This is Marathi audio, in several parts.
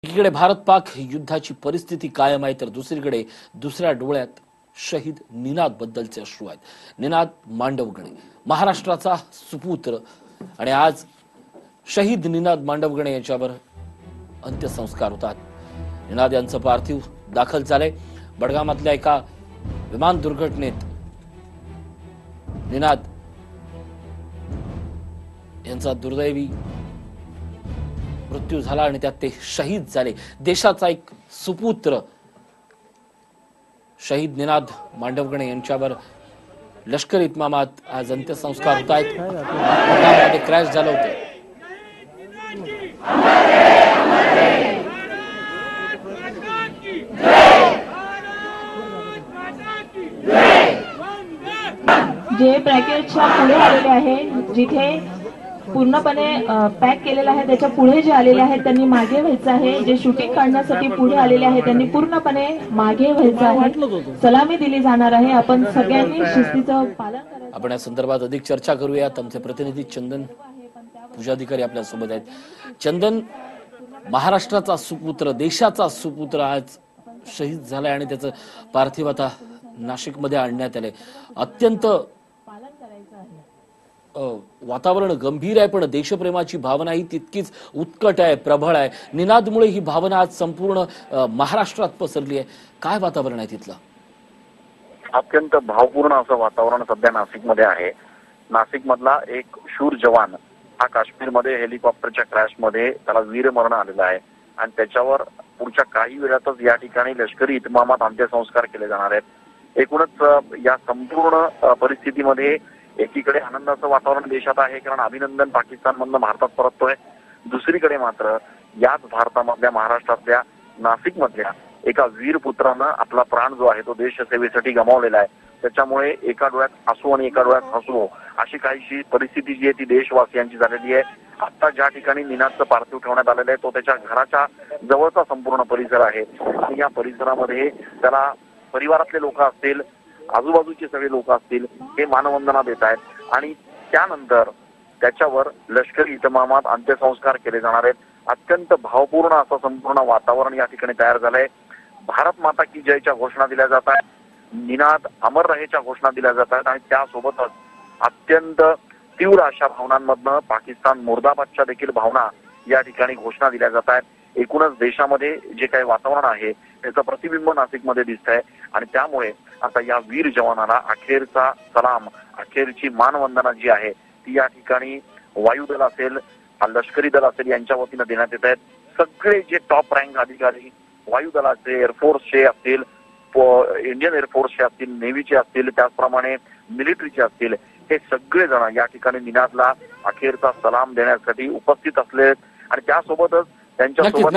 एकीकडे भारत पाक युद्धाची परिस्थिती कायम आहे तर दुसरीकडे दुसऱ्या डोळ्यात शहीद निनाद बद्दलचे अश्रू आहेत। निनाद मांडवगणे महाराष्ट्राचा सुपुत्र आणि आज शहीद निनाद मांडवगणे यांच्यावर अंत्यसंस्कार होतात। निनाद यांचं पार्थिव दाखल झाले बडगामातल्या एका विमान दुर्घटनेत निनाद यांचा दुर्दैवी मृत्यू झाला आणि त्यात ते शहीद झाले। देशाचा एक सुपुत्र शहीद निनाद मांडवगणे यांच्यावर लष्करी इतमामात आज अंत्यसंस्कार होत आहेत। क्रॅश झालं होतं। जे ब्रॅकेटच्या पुढे आलेले आहे, जिथे पूर्णपणे पॅक केलेला आहे त्याच्या पुढे जे आलेले आहेत त्यांनी मागे व्हायचं आहे। जे शूटिंग काढण्यासाठी पुढे आलेले आहेत त्यांनी पूर्णपणे मागे व्हायचं आहे। सलामी दिली जाणार आहे। आपण सगळ्यांनी शिस्तीचं पालन करायचं। आपण या संदर्भात अधिक चर्चा करूयात। आमचे प्रतिनिधी चंदन पूजाधिकारी आपल्या सोबत आहेत। चंदन, महाराष्ट्राचा सुपुत्र, देशाचा सुपुत्र आज शहीद झालाय आणि त्याचं पार्थिव आता नाशिकमध्ये आणण्यात आले। अत्यंत वातावरण गंभीर आहे पण देशप्रेमाची भावना ही तितकीच उत्कट आहे, प्रबळ आहे। निनादमुळे ही भावना आज संपूर्ण महाराष्ट्रात पसरली आहे। काय वातावरण आहे तिथलं? अत्यंत भावपूर्ण असं वातावरण सध्या नाशिकमध्ये आहे। नाशिक मधला एक शूर जवान हा काश्मीरमध्ये हेलिकॉप्टरच्या क्रॅशमध्ये त्याला वीरमरण आलेला आहे आणि त्याच्यावर पुढच्या काही वेळातच या ठिकाणी लष्करी इतमामात अंत्यसंस्कार केले जाणार आहेत। एकूणच या संपूर्ण परिस्थितीमध्ये एकीकडे आनंदाचं वातावरण देशात आहे कारण अभिनंदन पाकिस्तानमधनं भारतात परततोय। दुसरीकडे मात्र याच भारतामधल्या महाराष्ट्रातल्या नाशिकमधल्या एका वीर पुत्रानं आपला प्राण जो आहे तो देशसेवेसाठी गमावलेला आहे। त्याच्यामुळे एका डोळ्यात आसू आणि एका डोळ्यात हसू अशी काहीशी परिस्थिती जी आहे ती देशवासियांची झालेली आहे। आता ज्या ठिकाणी निनादचं पार्थिव ठेवण्यात आलेलं आहे तो त्याच्या घराच्या जवळचा संपूर्ण परिसर आहे आणि या परिसरामध्ये त्याला परिवारातले लोक असतील, आजूबाजूचे सगळे लोक असतील, हे मानवंदना देत आहेत आणि त्यानंतर त्याच्यावर लष्करी इतमामात अंत्यसंस्कार केले जाणार आहेत। अत्यंत भावपूर्ण असं संपूर्ण वातावरण या ठिकाणी तयार झालंय। भारत माता की जयच्या घोषणा दिल्या जात आहेत, निनाद अमर रहेच्या घोषणा दिल्या जात आहेत आणि त्यासोबतच अत्यंत तीव्र अशा भावनांमधनं पाकिस्तान मुर्दाबादच्या देखील भावना या ठिकाणी घोषणा दिल्या जात आहेत। एकूणच देशामध्ये जे काही वातावरण आहे त्याचं प्रतिबिंब नाशिकमध्ये दिसत आहे आणि त्यामुळे आता या वीर जवानाला अखेरचा सलाम, अखेरची मानवंदना जी आहे ती या ठिकाणी वायुदल असेल, लष्करी दल असेल यांच्या वतीनं देण्यात येत आहेत। सगळे जे टॉप रँक अधिकारी वायुदलाचे, एअरफोर्सचे असतील, इंडियन एअरफोर्सचे असतील, नेव्हीचे असतील, त्याचप्रमाणे मिलिटरीचे असतील, हे सगळे जण या ठिकाणी निनादला अखेरचा सलाम देण्यासाठी उपस्थित असले आणि त्यासोबतच त्यांच्यासोबत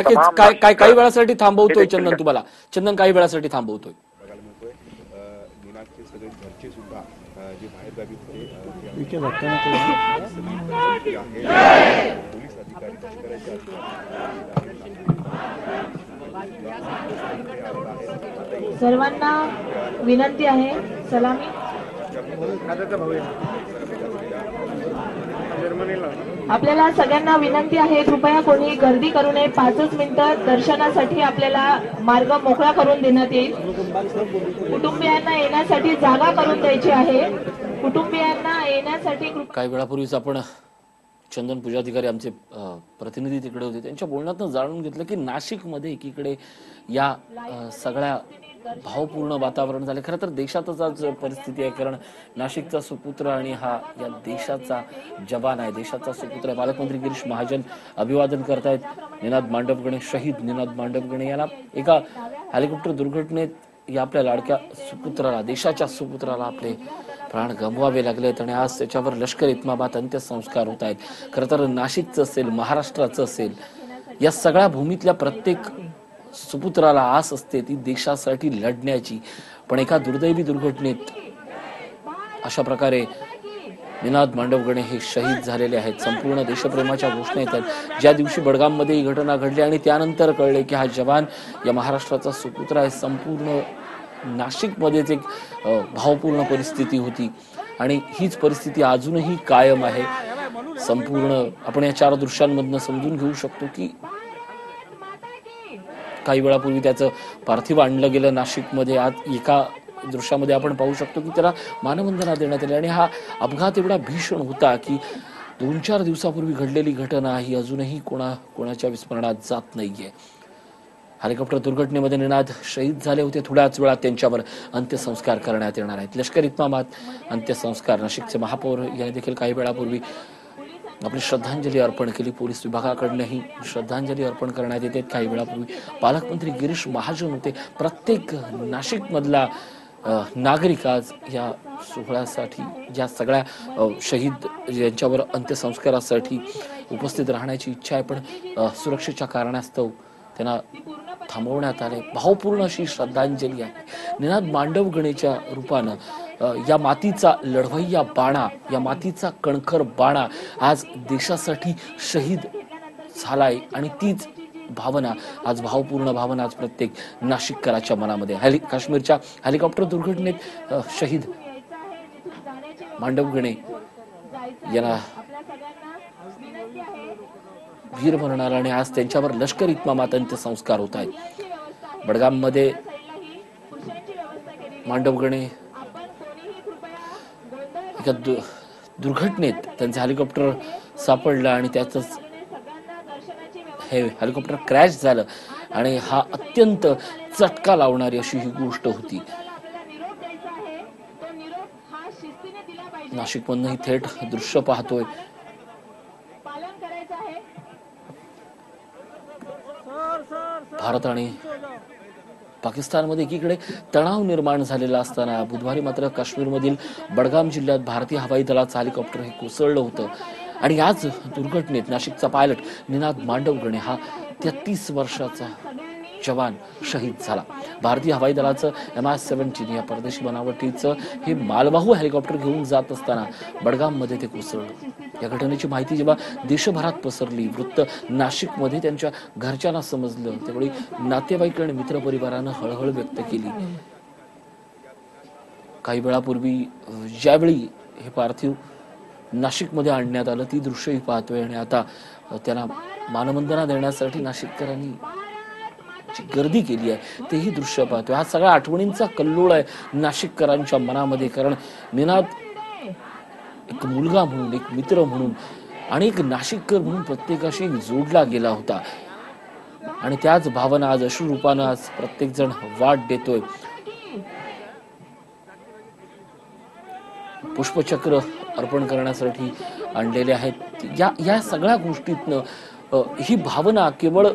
काही वेळासाठी थांबवतोय चंदन तुम्हाला। चंदन, काही वेळासाठी थांबवतोय। निनादचे सगळे घरचे सुद्धा जे बाहेरगावी होते पोलीस अधिकारी सर्वांना विनंती आहे सलामी। आपल्याला सगळ्यांना विनंती आहे कृपया कोणी गर्दी करू नये। 5 मिनिटं दर्शनासाठी आपल्याला मार्ग मोकळा करून देण्यात येईल। कुटुंबियांना येण्यासाठी जागा करून द्यायची आहे। कुटुंबियांना येण्यासाठी काही वेळापूर्वीच आपण चंदन पूजाधिकारी आमचे प्रतिनिधी तिकडे होते, त्यांच्या बोलण्यातून जाणून घेतलं की नाशिकमध्ये एकीकडे या सगळ्या भावपूर्ण वातावरण झाले। खरं तर देशातच आज परिस्थिती आहे कारण नाशिकचा सुपुत्र आणि हा या देशाचा जवान आहे, देशाचा सुपुत्र आहे। पालकमंत्री गिरीश महाजन अभिवादन करतायत निनाद मांडवगणे, शहीद निनाद मांडवगणे याला एका हेलिकॉप्टर दुर्घटनेत या आपल्या लाडक्या सुपुत्राला, देशाच्या सुपुत्राला आपले प्राण गमवावे लागलेत आणि आज त्याच्यावर लष्कर इतमामात अंत्यसंस्कार होत आहेत। खरं तर नाशिकचं असेल, महाराष्ट्राचं असेल, या सगळ्या भूमीतल्या प्रत्येक सुपुत्राला आस असते ती देशासाठी लढण्याची, पण एका दुर्दैवी दुर्घटनेत अशा प्रकारे निनाद मांडवगणे हे शहीद झालेले आहेत। संपूर्ण देशप्रेमाच्या घोषणा येतात। ज्या दिवशी बडगाममध्ये ही घटना घडली आणि त्यानंतर कळले की हा जवान या महाराष्ट्राचा सुपुत्र आहे, संपूर्ण नाशिकमध्येच एक भावपूर्ण परिस्थिती होती आणि हीच परिस्थिती अजूनही कायम आहे। संपूर्ण आपण या चार दृश्यांमधून समजून घेऊ शकतो की काही वेळापूर्वी त्याचं पार्थिव आणलं गेलं नाशिकमध्ये. आज एका दृश्यामध्ये आपण पाहू शकतो की त्याला मानवंदना देण्यात आली आणि हा अपघात एवढा भीषण होता की 2-4 दिवसापूर्वी घडलेली घटना ही अजूनही कोणाच्या विस्मरणात जात नाहीये. हेलिकॉप्टर दुर्घटनेमध्ये निनाद शहीद झाले होते. थोड्याच वेळात त्यांच्यावर अंत्यसंस्कार करण्यात येणार आहेत. लष्कर इतमामात अंत्यसंस्कार. नाशिकचे महापौर यांनी देखील काही वेळापूर्वी आपली श्रद्धांजली अर्पण केली. पोलीस विभागाकडूनही श्रद्धांजली अर्पण करण्यात येते. काही वेळापूर्वी पालकमंत्री गिरीश महाजन होते. प्रत्येक नाशिकमधला नागरिक आज या सोहळ्यासाठी, या सगळ्या शहीद यांच्यावर अंत्यसंस्कारासाठी उपस्थित राहण्याची इच्छा आहे, पण सुरक्षेच्या कारणास्तव त्यांना थांबवण्यात आले. भावपूर्ण अशी श्रद्धांजली आहे. निनाद मांडवगणेच्या रूपानं या मातीचा लढवय्या बाणा, या मातीचा कणखर बाणा आज देशासाठी शहीद झालाय आणि तीच भावना आज, भावपूर्ण भावना आज प्रत्येक नाशिककराच्या मनामध्ये. काश्मीरच्या हेलिकॉप्टर दुर्घटनेत शहीद मांडवगणे यांना वीर मरण आलं आणि आज त्यांच्यावर लष्कर इतमामात अंत्यसंस्कार होत आहेत. बडगाममध्ये मांडवगणे एका दुर्घटनेत त्यांचं हेलिकॉप्टर सापडलं आणि त्यातच हे हेलिकॉप्टर क्रॅश झालं आणि हा अत्यंत चटका लावणारी अशी ही गोष्ट होती. नाशिकमधनं ही थेट दृश्य पाहतोय. भारत आणि पाकिस्तानमध्ये एकीकडे तणाव निर्माण झालेला असताना बुधवारी मात्र काश्मीरमधील बडगाम जिल्ह्यात भारतीय हवाई दलाचं हेलिकॉप्टर हे कोसळलं होतं आणि याच दुर्घटनेत नाशिकचा पायलट निनाद मांडवगणे हा 33 वर्षाचा जवान शहीद झाला. भारतीय हवाई दलाचं MH17 या परदेशी बनावटीचं हे मालवाहू हेलिकॉप्टर घेऊन जात असताना बडगाममध्ये ते कोसळलं. या घटनेची माहिती जेव्हा देशभरात पसरली, वृत्त नाशिकमध्ये त्यांच्या घरच्यांना समजलं, त्यावेळी नातेवाईक आणि मित्रपरिवारानं हळहळ व्यक्त केली. काही वेळापूर्वी ज्यावेळी हे पार्थिव नाशिकमध्ये आणण्यात आलं ती दृश्यही पाहतोय आणि आता त्यांना मानवंदना देण्यासाठी नाशिककरांनी जी गर्दी केली आहे तेही दृश्य पाहतोय. हा सगळा आठवणींचा कल्लोळ आहे नाशिककरांच्या मनामध्ये, कारण निनाद एक मुलगा म्हणून, एक मित्र म्हणून आणि एक नाशिककर म्हणून प्रत्येकाशी जोडला गेला होता आणि त्याच भावना आज अश्रू रूपानं आज प्रत्येक जण वाट देतोय. पुष्पचक्र अर्पण करण्यासाठी आणलेले आहेत. या सगळ्या गोष्टीतनं ही भावना केवळ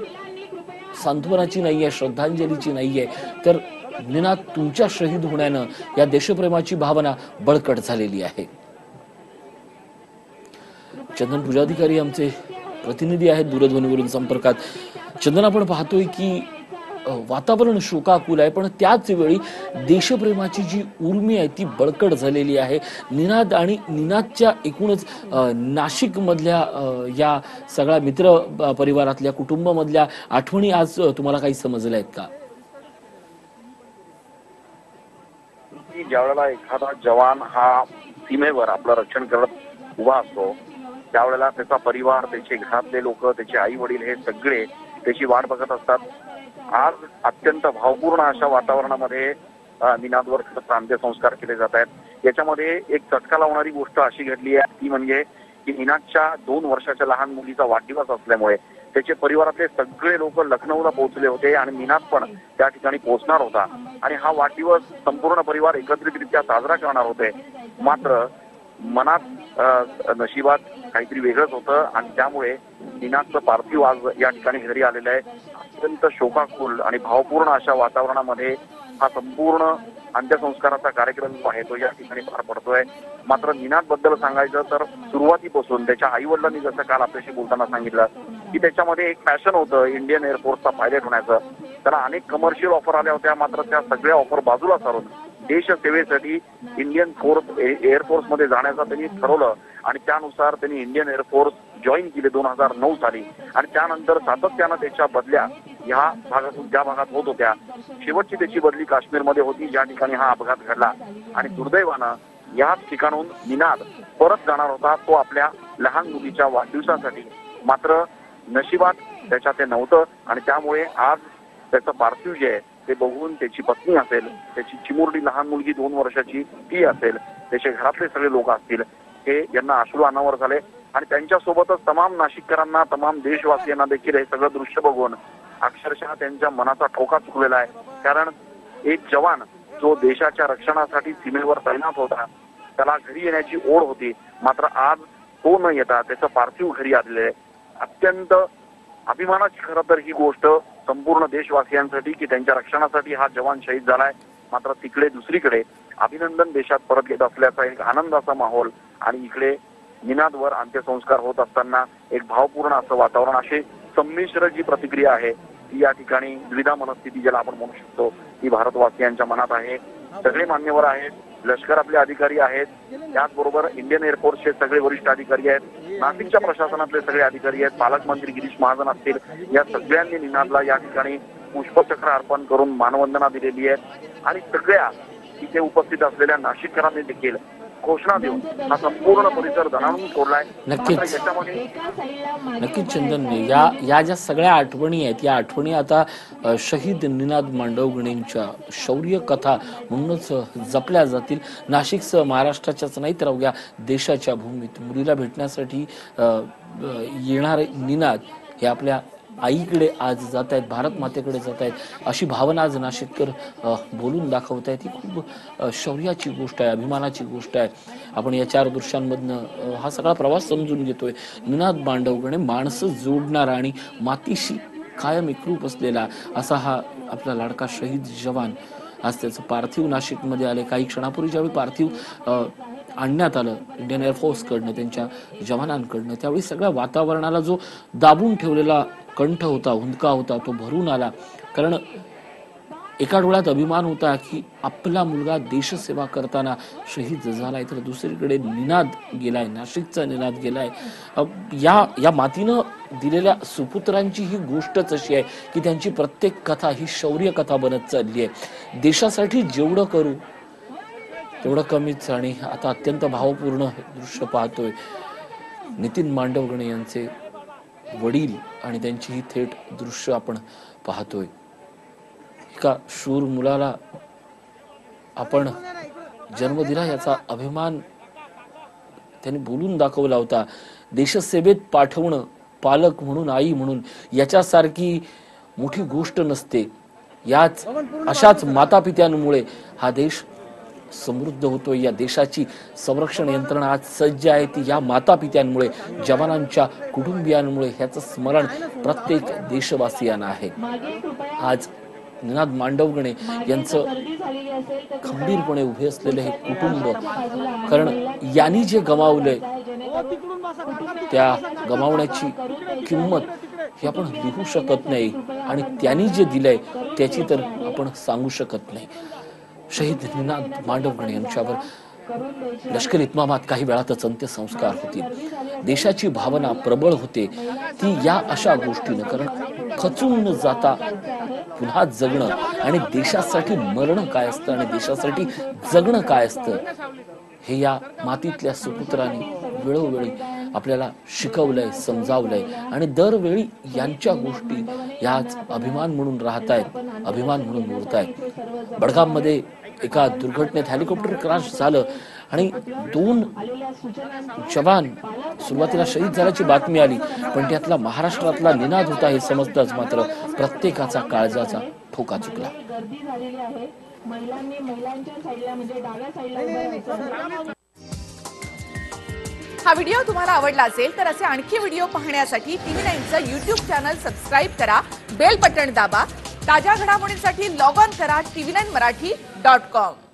सांत्वनाची नाहीये, श्रद्धांजलीची नाहीये, तर निनाद तुमच्या शहीद होण्यानं या देशप्रेमाची भावना बळकट झालेली आहे. चंदन पुजाधिकारी आमचे प्रतिनिधी आहेत दूरध्वनीवरून संपर्कात. चंदन, आपण पाहतोय की वातावरण शोकाकुल आहे, पण त्याच वेळी देशप्रेमाची जी उर्मी आहे ती बळकट झालेली आहे. निनाद आणि निनादच्या एकूणच नाशिक मधल्या या सगळ्या मित्र परिवारातल्या, कुटुंबामधल्या आठवणी आज तुम्हाला काही समजल्या आहेत का? ज्यावेळेला एखादा जवान हा सीमेवर आपलं रक्षण करत उभा असतो त्यावेळेला त्याचा परिवार, त्याचे घरातले लोक, त्याचे आई वडील हे सगळे त्याची वाट बघत असतात. आज अत्यंत भावपूर्ण अशा वातावरणामध्ये निनादवर अंत्यसंस्कार केले जात आहेत. याच्यामध्ये एक चटका लावणारी गोष्ट अशी घडली आहे ती म्हणजे की निनादच्या 2 वर्षाच्या लहान मुलीचा वाढदिवस असल्यामुळे त्याचे परिवारातले सगळे लोक लखनौला पोहोचले होते आणि निनाद पण त्या ठिकाणी पोहोचणार होता आणि हा वाढदिवस संपूर्ण परिवार एकत्रितरित्या साजरा करणार होते. मात्र मनात, नशिबात काहीतरी वेगळंच होतं आणि त्यामुळे निनादचं पार्थिव आज या ठिकाणी घरी आलेलं आहे. अत्यंत शोकाकुल आणि भावपूर्ण अशा वातावरणामध्ये हा संपूर्ण अंत्यसंस्काराचा कार्यक्रम जो आहे तो या ठिकाणी पार पडतोय. मात्र निनाद बद्दल सांगायचं तर सुरुवातीपासून त्याच्या आई वडिलांनी जसं काल आपल्याशी बोलताना सांगितलं की त्याच्यामध्ये एक पॅशन होतं इंडियन एअरफोर्सचा पायलट होण्याचं. त्याला अनेक कमर्शियल ऑफर आल्या होत्या, मात्र त्या सगळ्या ऑफर बाजूला सारून देश सेवेसाठी इंडियन एअरफोर्स मध्ये जाण्याचं त्यांनी ठरवलं आणि त्यानुसार त्यांनी इंडियन एअरफोर्स जॉईन केले 2009 साली आणि त्यानंतर सातत्यानं त्याच्या बदल्या ह्या भागातून त्या भागात होत होत्या. शेवटची त्याची बदली काश्मीरमध्ये होती ज्या ठिकाणी हा अपघात घडला आणि दुर्दैवानं याच ठिकाणून निनाद परत जाणार होता तो आपल्या लहान मुलीच्या वाढदिवसासाठी. मात्र नशिबात त्याच्या ते नव्हतं आणि त्यामुळे आज त्याचं पार्थिव जे आहे ते बघून त्याची पत्नी असेल, त्याची चिमुरडी लहान मुलगी 2 वर्षाची ती असेल, त्याचे घरातले सगळे लोक असतील, हे यांना अश्रू अनावर झाले आणि त्यांच्यासोबतच तमाम नाशिककरांना, तमाम देशवासियांना देखील हे सगळं दृश्य बघून अक्षरशः त्यांच्या मनाचा ठोका चुकलेला आहे. कारण एक जवान जो देशाच्या रक्षणासाठी सीमेवर तैनात होता, त्याला घरी येण्याची ओढ होती, मात्र आज तो न येता त्याचं पार्थिव घरी आलेलं आहे. अत्यंत अभिमानाची खरं तर ही गोष्ट संपूर्ण देशवासियांसाठी की त्यांच्या रक्षणासाठी हा जवान शहीद झालाय. मात्र तिकडे दुसरीकडे अभिनंदन देशात परत येत असल्याचा एक आनंदाचा माहोल आणि इकडे निनादवर अंत्यसंस्कार होत असताना एक भावपूर्ण असं वातावरण, अशी संमिश्र जी प्रतिक्रिया आहे ती या ठिकाणी द्विधा मनस्थिती ज्याला आपण म्हणू शकतो ती भारतवासियांच्या मनात आहे. सगळे मान्यवर आहेत, लष्करातले अधिकारी आहेत, त्याचबरोबर इंडियन एअरफोर्सचे सगळे वरिष्ठ अधिकारी आहेत, नाशिकच्या प्रशासनातले सगळे अधिकारी आहेत, पालकमंत्री गिरीश महाजन असतील, या सगळ्यांनी निनादला या ठिकाणी पुष्पचक्र अर्पण करून मानवंदना दिलेली आहे आणि सगळ्या इथे उपस्थित असलेल्या नाशिककरांनी देखील घोषणा देऊन हा संपूर्ण परिसर दणाणून सोडलाय. नक्कीच चंदन, या ज्या सगळ्या आठवणी आहेत या आठवणी आता शहीद निनाद मांडवगणेंच्या शौर्य कथा म्हणूनच जपल्या जातील. नाशिकसह महाराष्ट्राच्याच नाही तर अवघ्या देशाच्या भूमीत मुलीला भेटण्यासाठी येणारे निनाद हे आपल्या आईकडे आज जात आहेत, भारत मातेकडे जात आहेत, अशी भावना आज नाशिककर बोलून दाखवत आहेत. ही खूप शौर्याची गोष्ट आहे, अभिमानाची गोष्ट आहे. आपण या 4 दृश्यांमधनं हा सगळा प्रवास समजून घेतोय. निनाद मांडवगणे माणसं जोडणारा आणि मातीशी कायम एकरूप असलेला असा हा आपला लाडका शहीद जवान. आज त्याचं पार्थिव नाशिकमध्ये आले. काही क्षणापूर्वी ज्यावेळी पार्थिव आणण्यात आलं इंडियन एअरफोर्सकडनं, त्यांच्या जवानांकडनं, त्यावेळी सगळ्या वातावरणाला जो दाबून ठेवलेला कंठ होता, हुंदका होता, तो भरून आला. कारण एका डोळ्यात अभिमान होता की आपला मुलगा देशसेवा करताना शहीद झालाय, तर दुसरीकडे निनाद गेलाय, नाशिकचा निनाद गेलाय. या मातीनं दिलेल्या सुपुत्रांची ही गोष्टच अशी आहे की त्यांची प्रत्येक कथा ही शौर्य कथा बनत चालली आहे. देशासाठी जेवढं करू तेवढं कमीच. आणि आता अत्यंत भावपूर्ण दृश्य पाहतोय. नितीन मांडवगणे यांचे वडील आणि त्यांची ही थेट दृश्य आपण पाहतोय. एका शूर मुलाला आपण जन्म दिला याचा अभिमान त्यांनी बोलून दाखवला होता. देशसेवेत पाठवणं पालक म्हणून, आई म्हणून, याच्यासारखी मोठी गोष्ट नसते. याच अशाच मातापित्यांमुळे हा देश समृद्ध होतोय. या देशाची संरक्षण यंत्रणा आज सज्ज आहे ती या मातापित्यांमुळे, जवानांच्या कुटुंबियांमुळे. ह्याचं स्मरण प्रत्येक देशवासियांना आहे. आज निनाद मांडवगणे यांचं खंबीरपणे उभे असलेले हे कुटुंब, कारण यांनी जे गमावलंय त्या गमावण्याची किंमत ही आपण लिहू शकत नाही आणि त्यांनी जे दिलंय त्याची तर आपण सांगू शकत नाही. शहीद निनाद मांडवगणे यांच्यावर लष्करी इतमामात काही वेळातच अंत्यसंस्कार होतील. देशाची भावना प्रबळ होते ती या अशा गोष्टीनं, कारण खचून न जाता पुन्हा जगणं आणि देशासाठी मरणं काय असतं आणि देशासाठी जगणं काय असतं हे या मातीतल्या सुपुत्रांनी वेळोवेळी आपल्याला शिकवलंय, समजावलंय आणि दरवेळी यांच्या गोष्टी याच अभिमान म्हणून राहतायत, अभिमान म्हणून उरतायत. बडगाममध्ये एका दुर्घटनेत हेलिकॉप्टर क्रॅश झालं आणि 2 जवान सुरुवातीला शहीद झाल्याची बातमी आली, पण त्यातला महाराष्ट्रातला निनाद होता हे समजताच मात्र प्रत्येकाचा काळजाचा ठोका चुकला. हा व्हिडिओ तुम्हाला आवडला असेल तर असे आणखी व्हिडिओ पाहण्यासाठी TV9चं YouTube चॅनल सबस्क्राईब करा, बेल बटन दाबा. ताज्या घडामोडींसाठी लॉग ऑन करा tv9marathi.com.